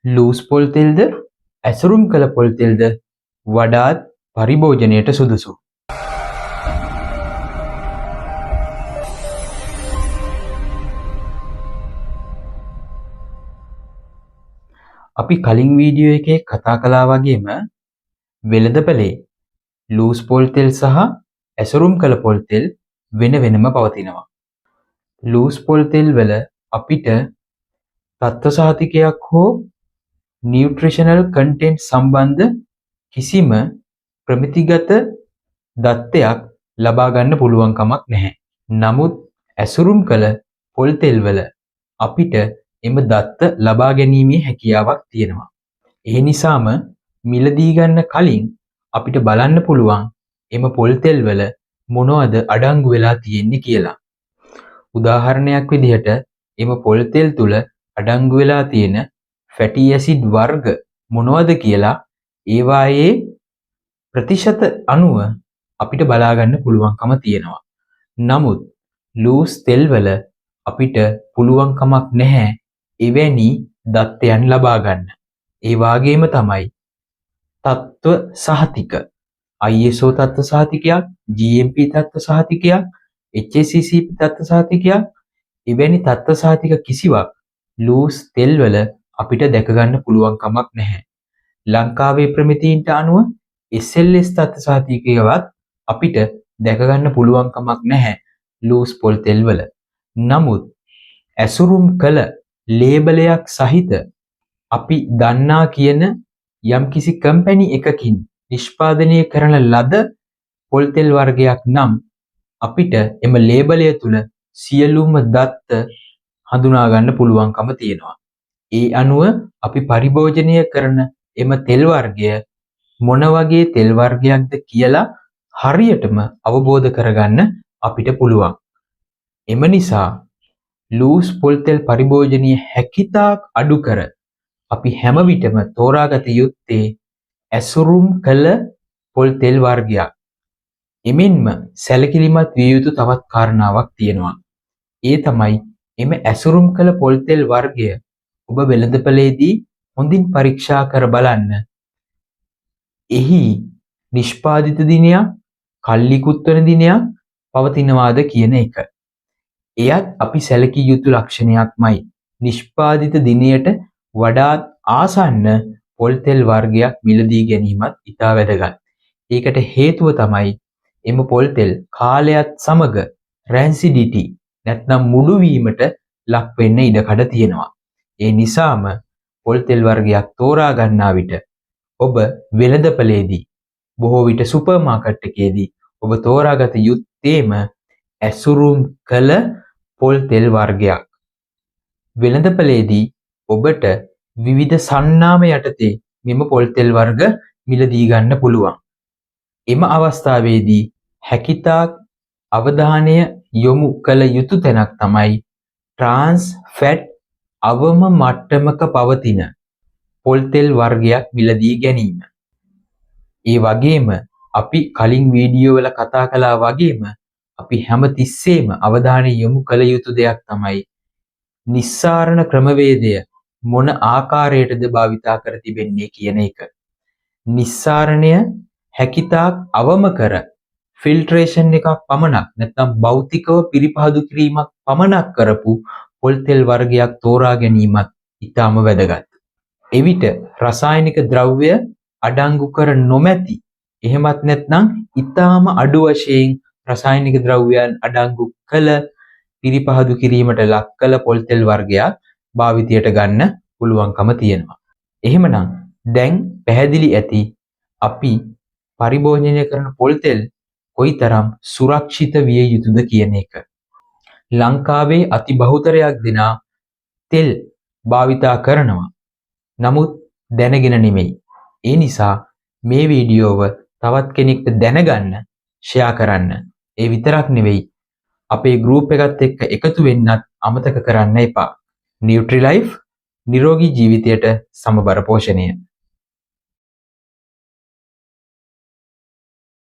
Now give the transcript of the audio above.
Loose පොල් තෙල්ද ඇසුරුම් කළ පොල් තෙල්ද වඩාත් පරිභෝජනයට සුදුසු? අපි කලින් වීඩියෝ එකේ කතා කළා වගේම වෙළඳපොලේ ලූස් පොල් තෙල් සහ ඇසුරුම් කළ පොල් තෙල් වෙන වෙනම පවතිනවා. ලූස් පොල් තෙල් වල අපිට තත්ත්ව සහතිකයක් හෝ නියුට්‍රිෂනල් කන්ටෙන්ට් සම්බන්ධ කිසිම ප්‍රමිතිගත දත්තයක් ලබා ගන්න පුළුවන් කමක් නැහැ. නමුත් ඇසුරුම් කළ පොල් තෙල් වල අපිට එම දත්ත ලබා ගැනීමේ හැකියාවක් තියෙනවා. ඒ නිසාම මිලදී ගන්න කලින් අපිට බලන්න පුළුවන් එම පොල් තෙල් වල මොනවද අඩංගු වෙලා තියෙන්නේ කියලා. උදාහරණයක් විදිහට එම පොල් තෙල් තුල අඩංගු වෙලා තියෙන ෆැටි ඇසිඩ් වර්ග මොනවද කියලා ඒවායේ ප්‍රතිශත අණුව අපිට බලා ගන්න පුළුවන්කම තියෙනවා. නමුත් ලූස් තෙල් වල අපිට පුළුවන් කමක් නැහැ එවැනි දත්තයන් ලබා ගන්න. ඒ වාගේම තමයි තත්ත්ව සහතික ISO තත්ත්ව සහතිකයක්, GMP තත්ත්ව සහතිකයක්, HACCP තත්ත්ව සහතිකයක් එවැනි තත්ත්ව සහතික කිසිවක් ලූස් තෙල් වල අපිට දැක ගන්න පුළුවන් කමක් නැහැ. ලංකාවේ ප්‍රමිතීන්ට අනුව SLS තත්ත්ව සහතිකයවත් අපිට දැක ගන්න පුළුවන් කමක් නැහැ ලූස් පොල් තෙල් වල. නමුත් ඇසුරුම් කළ ලේබලයක් සහිත අපි දන්නා කියන යම්කිසි කම්පැනි එකකින් නිෂ්පාදනය කරන ලද පොල් තෙල් වර්ගයක් නම් අපිට එම ලේබලය තුල සියලුම දත්ත හඳුනා ගන්න පුළුවන්කම තියෙනවා. ඒ අනුව අපි පරිභෝජනය කරන එම තෙල් වර්ගය මොන වගේ තෙල් වර්ගයක්ද කියලා හරියටම අවබෝධ කරගන්න අපිට පුළුවන්. එම නිසා ලූස් පොල් තෙල් පරිභෝජනීය හැකිතාක් අඩු කර අපි හැම විටම තෝරාගත යුත්තේ ඇසුරුම් කළ පොල් තෙල් වර්ගයක්. එමෙන්ම සැලකිලිමත් විය යුතු තවත් කාරණාවක් තියෙනවා. ඒ තමයි එම ඇසුරුම් කළ පොල් තෙල් වර්ගය ඔබ වෙළඳපොලේදී හොඳින් පරීක්ෂා කර බලන්න. එහි නිෂ්පාදිත දිනයක්, කල්ලිකුත් වන දිනයක් පවතිනවාද කියන එක. එයත් අපි සැලකිය යුතු ලක්ෂණයක්මයි. නිෂ්පාදිත දිනයට වඩාත් ආසන්න පොල් තෙල් වර්ගයක් මිලදී ගැනීමත් ඉතා වැදගත්. ඒකට හේතුව තමයි එම පොල් තෙල් කාලයත් සමග රැන්සිඩිටි නැත්නම් මුඩු වීමට ලක් වෙන්න ඉඩකඩ තියෙනවා. ඒ නිසාම පොල් තෙල් වර්ගයක් තෝරා ගන්නා විට ඔබ වෙළඳපොලේදී බොහෝ විට සුපර් මාකට් එකේදී ඔබ තෝරාගත යුත්තේම ඇසුරුම් කළ පොල් තෙල් වර්ගයක්. වෙළඳපොලේදී ඔබට විවිධ සන්නාම යටතේ මෙම පොල් තෙල් වර්ග මිලදී ගන්න පුළුවන්. එම අවස්ථාවේදී හැකිතාක් අවධානය යොමු කළ යුතු තැනක් තමයි ට්‍රාන්ස් ෆැට් අවම මට්ටමක පවතින පොල් තෙල් වර්ගයක් මිලදී ගැනීම. ඒ වගේම අපි කලින් වීඩියෝ වල කතා කළා වගේම අපි හැම තිස්සෙම අවධානය යොමු කළ යුතු දෙයක් තමයි නිස්සාරණ ක්‍රමවේදය මොන ආකාරයටද භාවිතා කර තිබෙන්නේ කියන එක. නිස්සාරණය හැකිතාක් අවම කර ෆිල්ටරේෂන් එකක් පමණක් නැත්නම් භෞතිකව පිරිපහදු කිරීමක් පමණක් කරපු පොල් තෙල් වර්ගයක් තෝරා ගැනීමත් ඉතාම වැදගත්. එවිට රසායනික ද්‍රව්‍ය අඩංගු කර නොමැති එහෙමත් නැත්නම් ඉතාම අඩු වශයෙන් රසායනික ද්‍රව්‍යයන් අඩංගු කළ පිරිපහදු කිරීමට ලක් කළ පොල් තෙල් වර්ගයක් භාවිතයට ගන්න පුළුවන්කම තියෙනවා. එහෙමනම් දැන් පැහැදිලි ඇති අපි පරිභෝජනය කරන පොල් තෙල් කොයිතරම් සුරක්ෂිත විය යුතුද කියන එක. ලංකාවේ අති බහුතරයක් දෙනා තෙල් භාවිතා කරනවා. නමුත් දැනගෙන නෙමෙයි. ඒ නිසා මේ වීඩියෝව තවත් කෙනෙක්ට දැනගන්න ෂෙයා කරන්න. ඒ විතරක් නෙවෙයි අපේ ගෲප් එකත් එක්ක එකතු වෙන්නත් අමතක කරන්න එපා. නියුට්‍රිලයිෆ් නිරෝගී ජීවිතයට සමබර පෝෂණය.